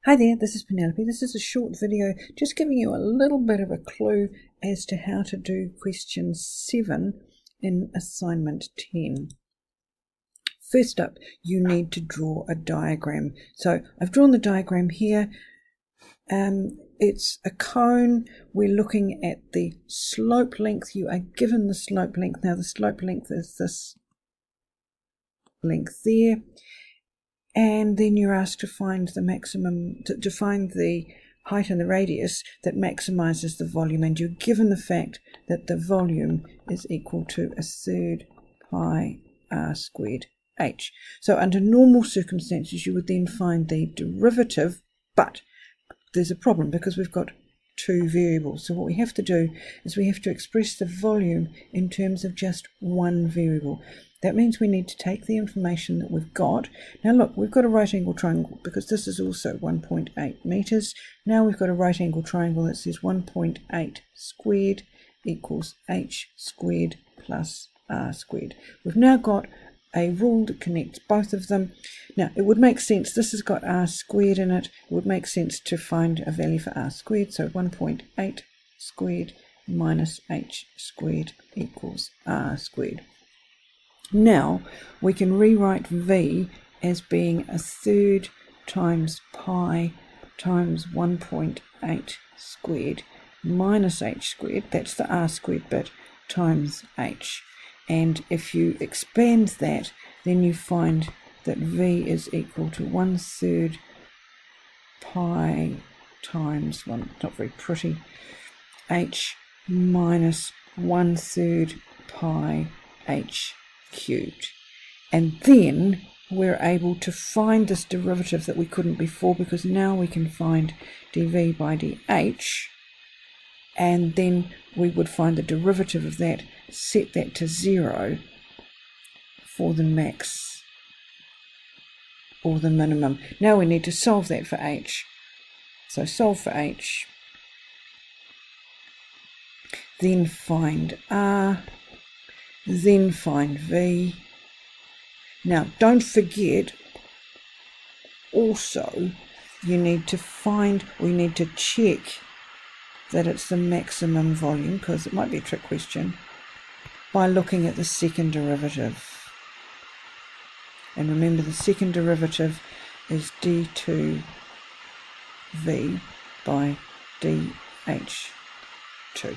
Hi there, this is Penelope. This is a short video just giving you a little bit of a clue as to how to do question 7 in assignment 10. First up, you need to draw a diagram. So I've drawn the diagram here. It's a cone. We're looking at the slope length. You are given the slope length. Now the slope length is this length there. And then you're asked to find the maximum, to find the height and the radius that maximizes the volume. And you're given the fact that the volume is equal to 1/3 pi r squared h. So under normal circumstances, you would then find the derivative, but there's a problem because we've got two variables. So what we have to do is we have to express the volume in terms of just one variable. That means we need to take the information that we've got. Now look, we've got a right angle triangle because this is also 1.8 meters. Now we've got a right angle triangle that says 1.8 squared equals h squared plus r squared. We've now got a rule that connects both of them. Now it would make sense, this has got r squared in it. It would make sense to find a value for r squared. So 1.8 squared minus h squared equals r squared. Now we can rewrite v as being 1/3 times pi times 1.8 squared minus h squared, that's the r squared bit, times h. And if you expand that, then you find that v is equal to 1/3 pi times, well, not very pretty, h minus 1/3 pi h cubed. And then we're able to find this derivative that we couldn't before, because now we can find dv by dh, and then we would find the derivative of that, set that to 0 for the max or the minimum. Now we need to solve that for h. So solve for h, then find r, then find v. Now don't forget also we need to check that it's the maximum volume, because it might be a trick question, by looking at the second derivative. And remember, the second derivative is d2v by dh2.